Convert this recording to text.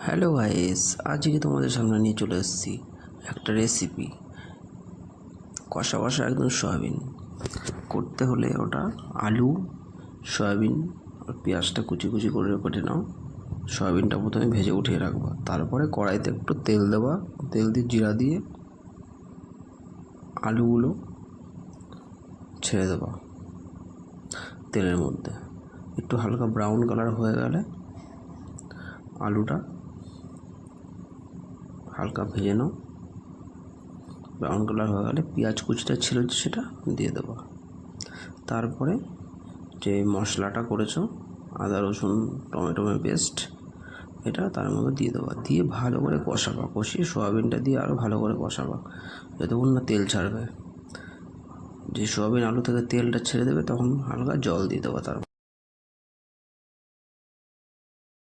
Hello guys, আজকে তোমাদের সামনে নিয়ে চলে এসেছি একটা রেসিপি। কষা কষা একদম সয়াবিন করতে হলে ওটা আলু, সয়াবিন আর পেঁয়াজটা কুচি কুচি করে কেটে নাও। সয়াবিনটা প্রথমে ভেজে উঠিয়ে রাখবা, তারপরে কড়াইতে একটু তেল দেওয়া, তেল দিয়ে জিরা দিয়ে আলুগুলো ছেড়ে দেওয়া তেলের মধ্যে। একটু হালকা ব্রাউন কালার হয়ে গেলে আলুটা হালকা ভেজে নাও। ব্রাউন কালার হয়ে গেলে পেঁয়াজ কুচিটা ছিল সেটা দিয়ে দেবো। তারপরে যে মশলাটা করেছো, আদা রসুন টমেটো পেস্ট, এটা তার মধ্যে দিয়ে দেবো। দিয়ে ভালো করে কষাবা, কষিয়ে সয়াবিনটা দিয়ে আরও ভালো করে কষাবা যতক্ষণ না তেল ছাড়বে। যে সয়াবিন আলু থেকে তেলটা ছেড়ে দেবে তখন হালকা জল দিয়ে দেবো। তারপর